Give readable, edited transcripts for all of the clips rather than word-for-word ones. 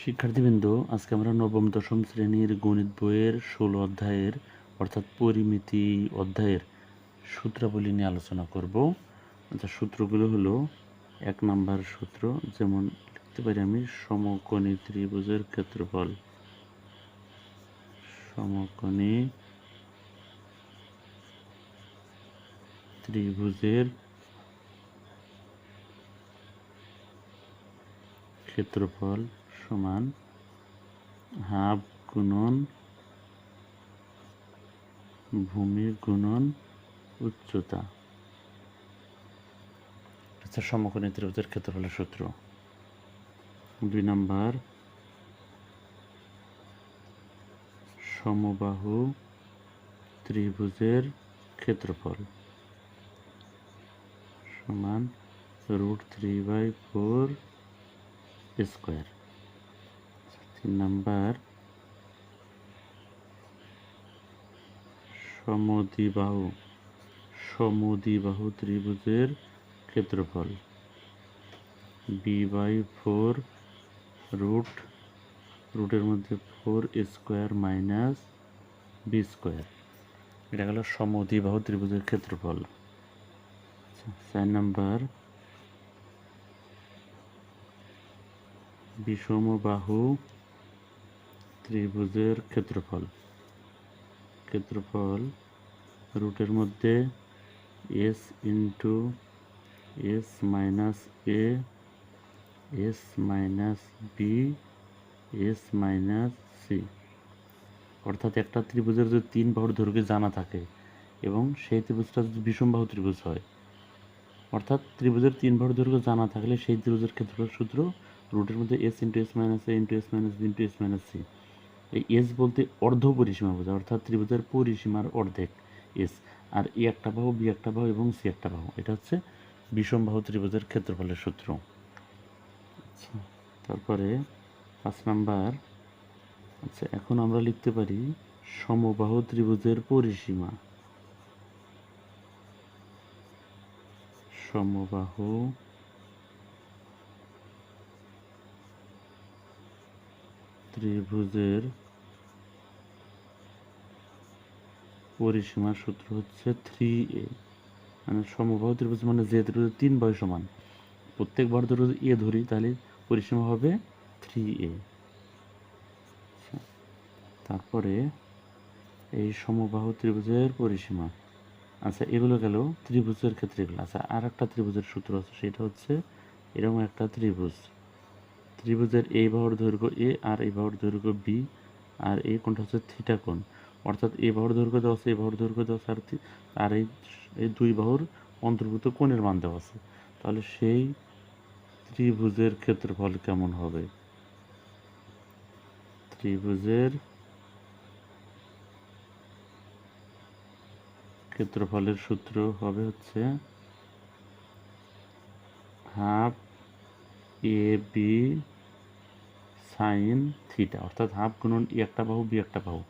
শিক্ষার্থীবৃন্দ, আজকে আমরা নবম দশম শ্রেণীর গণিত বইয়ের 16 অধ্যায়ের অর্থাৎ পরিমিতি অধ্যায়ের সূত্রাবলী নিয়ে আলোচনা করব। আচ্ছা, সূত্রগুলো হলো 1 নাম্বার সূত্র, যেমন লিখতে পারি আমি সমকোণী ত্রিভুজের ক্ষেত্রফল। সমকোণী ত্রিভুজের ক্ষেত্রফল সমান হাফ গুণন ভূমি গুণন উচ্চতা। আচ্ছা, সমকোণী ত্রিভুজের ক্ষেত্রফলের সূত্র। 2 নাম্বার, সমবাহু ত্রিভুজের ক্ষেত্রফল সমান √3/4 স্কোয়ার। 3 নাম্বার, সমদ্বিবাহু ত্রিভুজের ক্ষেত্রফল b/4 রুটের মধ্যে 4 স্কোয়ার মাইনাস b স্কোয়ার। এটা হলো সমদ্বিবাহু ত্রিভুজের ক্ষেত্রফল। 4 নাম্বার, বিষমবাহু ত্রিভুজের ক্ষেত্রফল রুটের মধ্যে s into s minus a s minus b s minus c। অর্থাৎ একটা ত্রিভুজের যদি 3 বাহুর দৈর্ঘ্য জানা থাকে এবং সেই ত্রিভুজটা যদি বিষমবাহু ত্রিভুজ হয়, অর্থাৎ ত্রিভুজের 3 বাহুর দৈর্ঘ্য জানা থাকলে সেই ত্রিভুজের ক্ষেত্রফল সূত্র রুটের মধ্যে s into s minus a into s minus b into s minus c। এই এস বলতে অর্ধ পরিসীমা বোঝায়, অর্থাৎ ত্রিভুজের পরিসীমার অর্ধেক এস, আর এ একটা বাহু, বি একটা বাহু এবং সি একটা বাহু। এটা হচ্ছে বিষমবাহু ত্রিভুজের ক্ষেত্রফলের সূত্র। আচ্ছা, তারপরে 5 নাম্বার। আচ্ছা, এখন আমরা লিখতে পারি সমবাহু ত্রিভুজের পরিসীমা। সমবাহু ত্রিভুজের পরিসীমার সূত্র হচ্ছে 3a। মানে সমবাহু ত্রিভুজ মানে যে ত্রিভুজের 3 বাহু সমান, প্রত্যেক বাহুর দৈর্ঘ্য এ ধরি, তাহলে পরিসীমা হবে 3a। তারপরে এই সমবাহু ত্রিভুজের পরিসীমা। আচ্ছা, এগুলো গেল ত্রিভুজের ক্ষেত্রে এগুলো। আচ্ছা, আর একটা ত্রিভুজের সূত্র আছে, সেটা হচ্ছে এরকম একটা ত্রিভুজের এই বাহুর দৈর্ঘ্য এ আর এই বাহুর দৈর্ঘ্য বি, আর এই কোণটা হচ্ছে থিটা কোণ। অর্থাৎ এই বাহুর দৈর্ঘ্য দেওয়া আছে, এই বাহুর দৈর্ঘ্য দেওয়া আছে, আর এই দুই বাহুর অন্তর্ভুক্ত কোণের মান দেওয়া আছে। তাহলে সেই ত্রিভুজের ক্ষেত্রফল কেমন হবে? ত্রিভুজের ক্ষেত্রফলের সূত্র হবে হচ্ছে half A B sine theta, অর্থাৎ হাফ গুণন এ একটা বাহু বি একটা বাহু।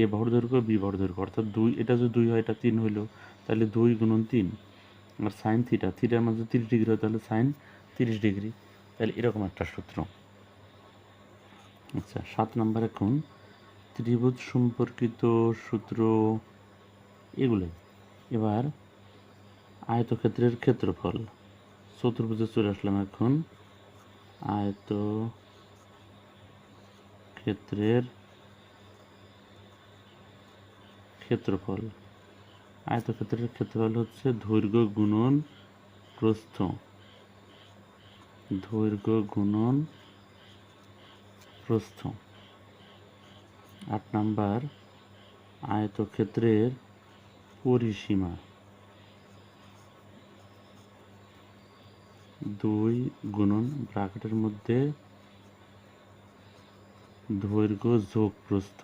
এ বাহুর দৈর্ঘ্য বি বাহুর দৈর্ঘ্য, অর্থাৎ 2, এটা যদি 2 হয় এটা 3 হইলো, তাহলে 2 গুণন 3। আর সাইন থিটার মধ্যে 30 ডিগ্রি হয়, তাহলে সাইন 30 ডিগ্রি। তাহলে এরকম একটা সূত্র। আচ্ছা, 7 নাম্বার, এখন ত্রিভুজ সম্পর্কিত সূত্র এগুলোই। এবার আয়তক্ষেত্রের ক্ষেত্রফল। চতুর্ভুজে চলে আসলাম। এখন আয়তক্ষেত্রের ক্ষেত্রফল হচ্ছে দৈর্ঘ্য গুণন প্রস্থ। 8 নাম্বার, আয়তক্ষেত্রের পরিসীমা 2 গুণন ব্র্যাকেটের মধ্যে দৈর্ঘ্য যোগ প্রস্থ।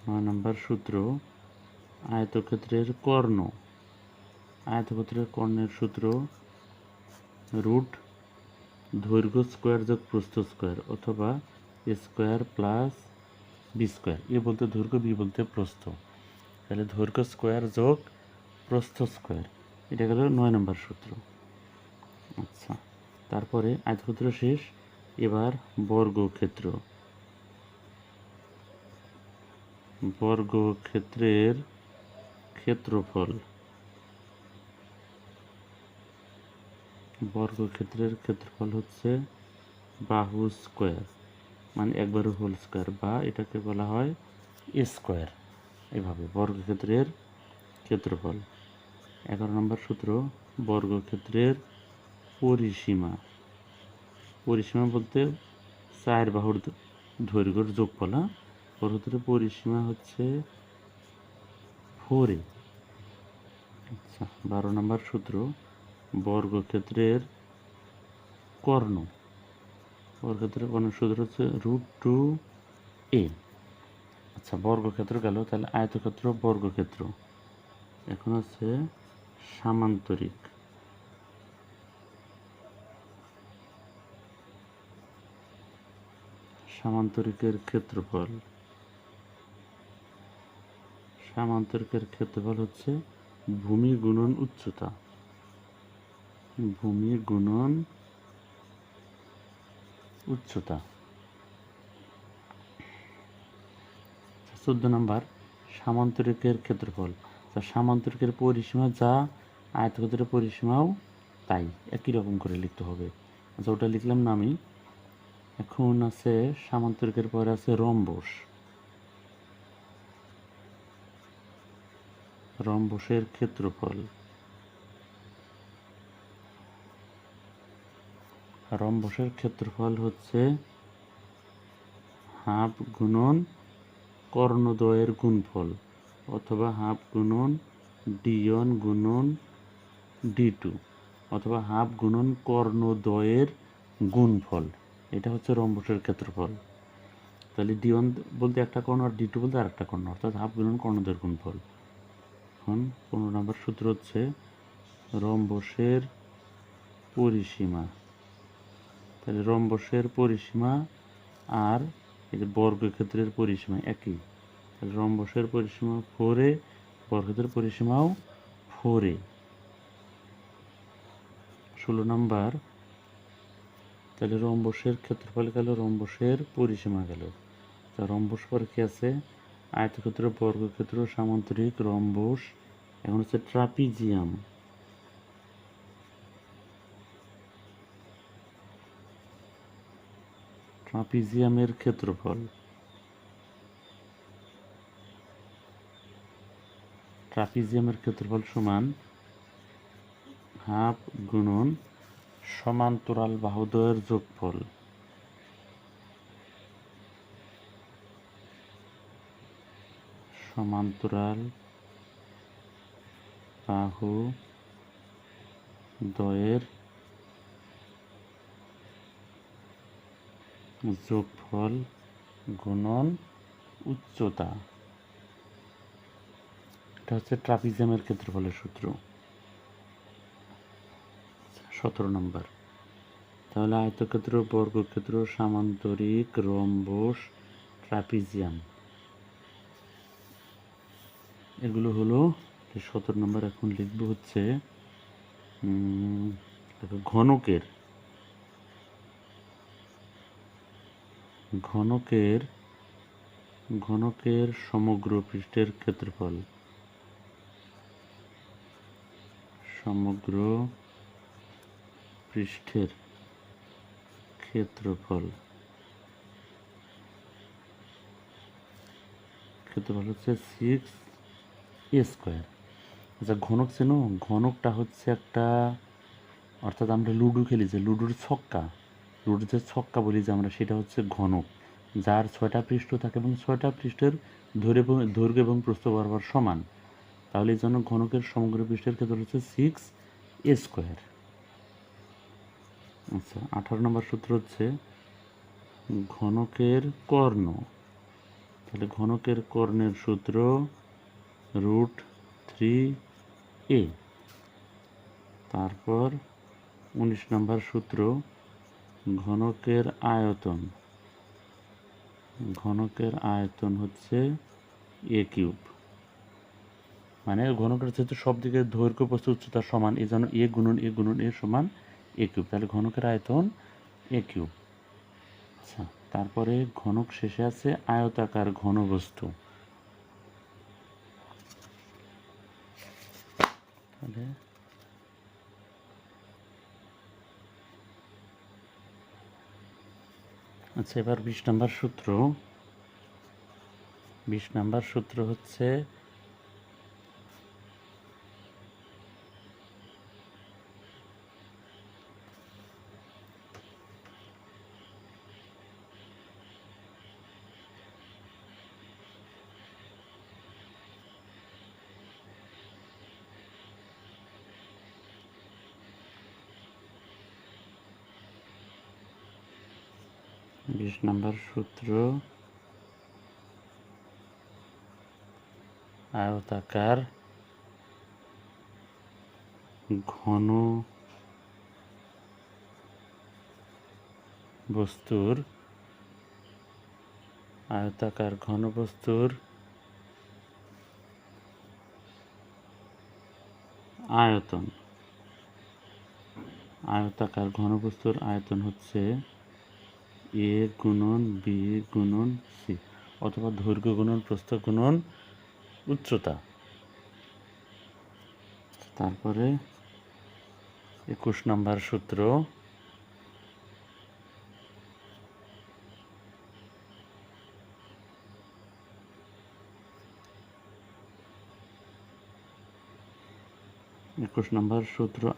9 নাম্বার সূত্র, আয়তক্ষেত্রের কর্ণের সূত্র রুট দৈর্ঘ্য স্কোয়ার যোগ প্রস্থ স্কোয়ার, অথবা স্কোয়ার প্লাস বি স্কোয়ার। এ বলতে দৈর্ঘ্য, বি বলতে প্রস্থ, তাহলে দৈর্ঘ্য স্কোয়ার যোগ প্রস্থ স্কোয়ার। এটা গেল 9 নম্বর সূত্র। আচ্ছা, তারপরে আয়তক্ষেত্র শেষ, এবার বর্গক্ষেত্র। বর্গক্ষেত্রের ক্ষেত্রফল। বর্গক্ষেত্রের ক্ষেত্রফল হচ্ছে বাহু স্কোয়ার, মানে একবারে হোল স্কোয়ার, বা এটাকে বলা হয় স্কোয়ার। এভাবে বর্গক্ষেত্রের ক্ষেত্রফল। 11 নম্বর সূত্র, বর্গক্ষেত্রের পরিসীমা। পরিসীমা বলতে 4 বাহুর দৈর্ঘ্যের যোগফল। বর্গক্ষেত্রের পরিসীমা হচ্ছে 4a। আচ্ছা, 12 নম্বর সূত্র, বর্গক্ষেত্রের কর্ণ। বর্গক্ষেত্রের কর্ণের সূত্র হচ্ছে √2a। আচ্ছা, বর্গক্ষেত্র গেল, তাহলে আয়তক্ষেত্র, বর্গক্ষেত্র। এখন হচ্ছে সামান্তরিক। সামান্তরিকের ক্ষেত্রফল। সামান্তরিকের ক্ষেত্রফল হচ্ছে ভূমি গুণন উচ্চতা। ভূমি গুণন উচ্চতা। 14 নম্বর, সামান্তরিকের ক্ষেত্রফল। সামান্তরিকের পরিসীমা যা, আয়তক্ষেত্রের পরিসীমাও তাই, একই রকম করে লিখতে হবে। আচ্ছা, ওটা লিখলাম না আমি। এখন আছে সামান্তরিকের পরে আছে রম্বস। রম্বসের ক্ষেত্রফল। রম্বসের ক্ষেত্রফল হচ্ছে হাফ গুণন কর্ণদ্বয়ের গুণফল, অথবা হাফ গুণন d1 গুণন d2, অথবা হাফ গুণন কর্ণদ্বয়ের গুণফল। এটা হচ্ছে রম্বসের ক্ষেত্রফল। তাহলে d1 বলতে একটা কর্ণ, আর d2 বলতে আরেকটা কর্ণ, অর্থাৎ হাফ গুণন কর্ণদ্বয়ের গুণফল। এখন 15 নম্বর সূত্র হচ্ছে রম্বসের পরিসীমা। তাহলে রম্বসের পরিসীমা আর এই যে বর্গক্ষেত্রের পরিসীমা একই। তাহলে রম্বসের পরিসীমা 4a, বর্গক্ষেত্রের পরিসীমাও 4a। 16 নম্বর, তাহলে রম্বসের ক্ষেত্রফল গেল, রম্বসের পরিসীমা গেল। তা রম্বস পরে কি আছে? আয়তক্ষেত্র, বর্গক্ষেত্র, সামান্তরিক, রম্বস। এখন হচ্ছে ট্রাপিজিয়াম। ট্রাপিজিয়ামের ক্ষেত্রফল। ট্রাপিজিয়ামের ক্ষেত্রফল সমান হাফ গুণন সমান্তরাল বাহুদ্বয়ের যোগফল। সমান্তরাল বাহু দ্বয়ের যোগফল গুণন উচ্চতা। এটা হচ্ছে ট্রাপিজিয়ামের ক্ষেত্রফলের সূত্র। 17 নম্বর, তাহলে আয়তক্ষেত্র, বর্গক্ষেত্র, সামান্তরিক, রম্বস, ট্রাপিজিয়াম, এগুলো হলো 17 নম্বর। এখন লিখব হচ্ছে ঘনকের। ঘনকের ঘনকের সমগ্র পৃষ্ঠের ক্ষেত্রফল। সমগ্র পৃষ্ঠের ক্ষেত্রফল। ক্ষেত্রফল হচ্ছে 6a স্কোয়ার। আচ্ছা, ঘনক চেনো? ঘনকটা হচ্ছে একটা, অর্থাৎ আমরা লুডো খেলি যে লুডোর ছক্কা, লুডোর যে ছক্কা বলি যে আমরা, সেটা হচ্ছে ঘনক, যার 6টা পৃষ্ঠ থাকে এবং 6টা পৃষ্ঠের দৈর্ঘ্য এবং প্রস্থ বরাবর সমান। তাহলে এই জন্য ঘনকের সমগ্র পৃষ্ঠের ক্ষেত্রফল হচ্ছে 6a স্কোয়ার। আচ্ছা, 18 নম্বর সূত্র হচ্ছে ঘনকের কর্ণ। তাহলে ঘনকের কর্ণের সূত্র √3a। তারপর 19 নম্বর সূত্র, ঘনকের আয়তন। ঘনকের আয়তন হচ্ছে a³। মানে ঘনকের যেহেতু সব দিকে দৈর্ঘ্য, প্রস্থ, উচ্চতা সমান, এই জন্য a গুণন a গুণন a সমান এ কিউব, তাহলে ঘনকের আয়তন এ কিউব। আচ্ছা, তারপরে ঘনক শেষে আছে আয়তাকার ঘনবস্তু। তাহলে আচ্ছা, এবার 20 নম্বর সূত্র। 20 নম্বর সূত্র হচ্ছে সূত্র আয়তাকার ঘন বস্তুর আয়তন। আয়তাকার ঘনবস্তুর আয়তন হচ্ছে এ গুণন বি গুণন সি, অথবা দৈর্ঘ্য গুণন প্রস্থ গুণন উচ্চতা। তারপরে 21 নম্বর সূত্র।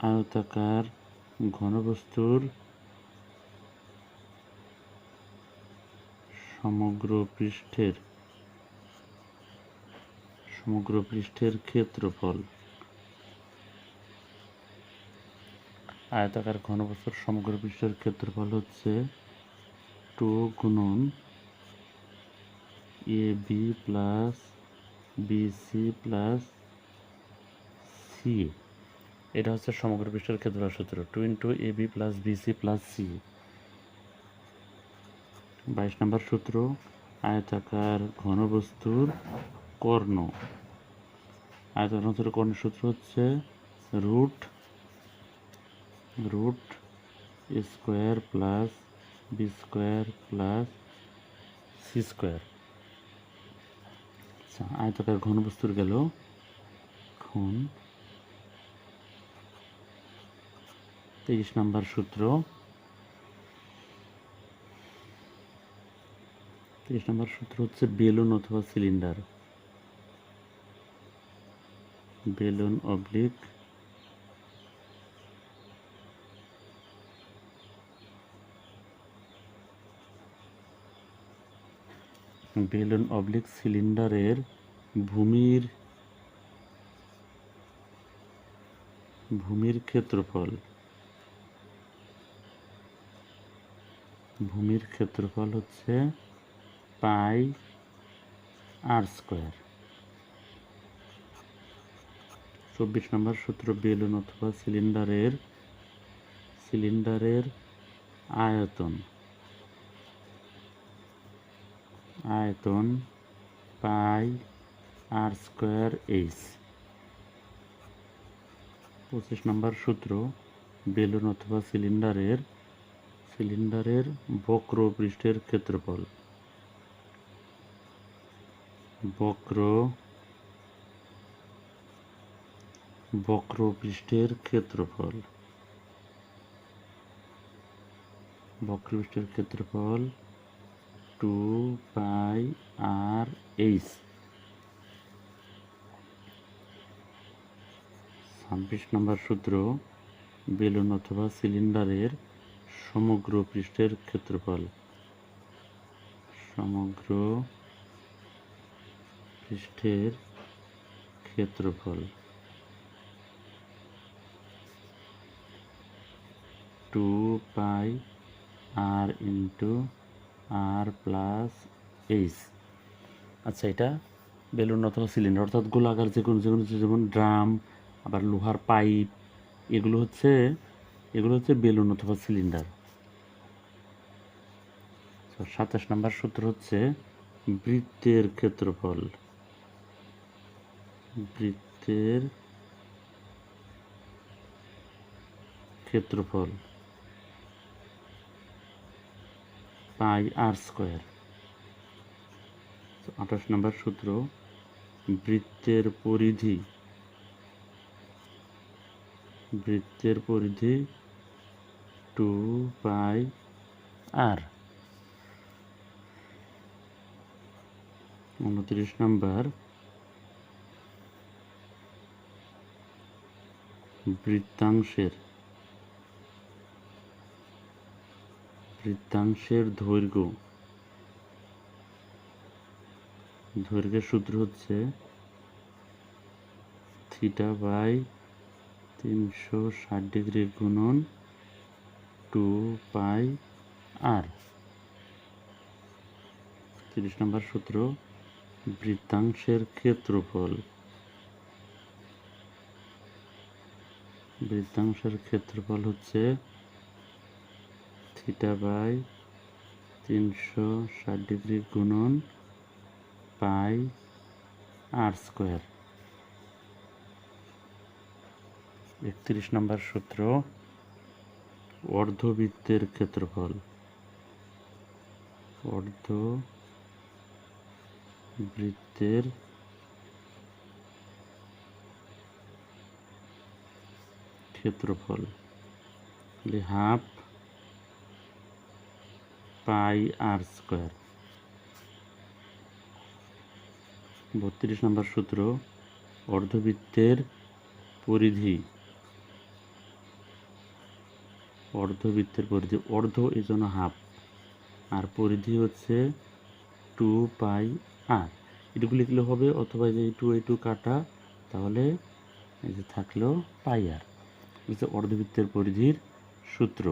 আয়তাকার ঘনবস্তুর সমগ্র পৃষ্ঠের ক্ষেত্রফল। আয়তাকার ঘনবস্তুর সমগ্র পৃষ্ঠের ক্ষেত্রফল হচ্ছে 2 গুণন A B plus BC plus C. এটা হচ্ছে সমগ্র পৃষ্ঠের ক্ষেত্রফল সূত্র, 2 into A B plus BC plus C. 22 number সূত্র আয়তাকার ঘনবস্তুর কর্ণ। আয়তাকার ঘনবস্তুর কর্ণের সূত্র হচ্ছে root A square plus B square plus C square. আচ্ছা, আয়তাকার ঘনবস্তুর গেল। এখন 23 নম্বর সূত্র। 23 নম্বর সূত্র হচ্ছে বেলুন অথবা সিলিন্ডার। বেলুন অবলিক সিলিন্ডারের ভূমির ক্ষেত্রফল হচ্ছে পাই আর স্কোয়ার। 24 নম্বর সূত্র বেলুন অথবা সিলিন্ডারের আয়তন পাই আর স্কোয়ার এইচ। 25 নম্বর সূত্র বেলুন অথবা সিলিন্ডারের বক্র পৃষ্ঠের ক্ষেত্রফল। বক্র পৃষ্ঠের ক্ষেত্রফল 2 পাই আর এইচ। 26 নম্বর সূত্র বেলুন অথবা সিলিন্ডারের সমগ্র পৃষ্ঠের ক্ষেত্রফল। 2 পাই আর ইন্টু আর প্লাস এইচ। আচ্ছা, এটা বেলুন অথবা সিলিন্ডার, অর্থাৎ গোলাকার যে কোনো যেমন ড্রাম, আবার লোহার পাইপ, এগুলো হচ্ছে বেলুন অথবা সিলিন্ডার। 27 নম্বর সূত্র হচ্ছে বৃত্তের ক্ষেত্রফল। ক্ষেত্রফল পাই আর স্কোয়ার। 28 নম্বর সূত্র, বৃত্তের পরিধি 2 পাই আর। 29 নম্বর, বৃত্তাংশের দৈর্ঘ্যের সূত্র হচ্ছে থিটা বাই 360 ডিগ্রি গুণন 2 পাই আর। 30 নম্বর সূত্র, বৃত্তাংশের ক্ষেত্রফল হচ্ছে থিটা বাই 360 ডিগ্রি গুণন পাই আর স্কোয়ার। 31 নম্বর সূত্র, অর্ধবৃত্তের ক্ষেত্রফল হাফ পাই আর স্কোয়ার। 32 নম্বর সূত্র, অর্ধবৃত্তের পরিধি অর্ধ এই জন্য হাফ, আর পরিধি হচ্ছে 2 পাই আর। এটুকু লিখলে হবে, অথবা এই 2 কাটা, তাহলে এই যে থাকলো পাই আর। অর্ধবৃত্তের পরিধির সূত্র।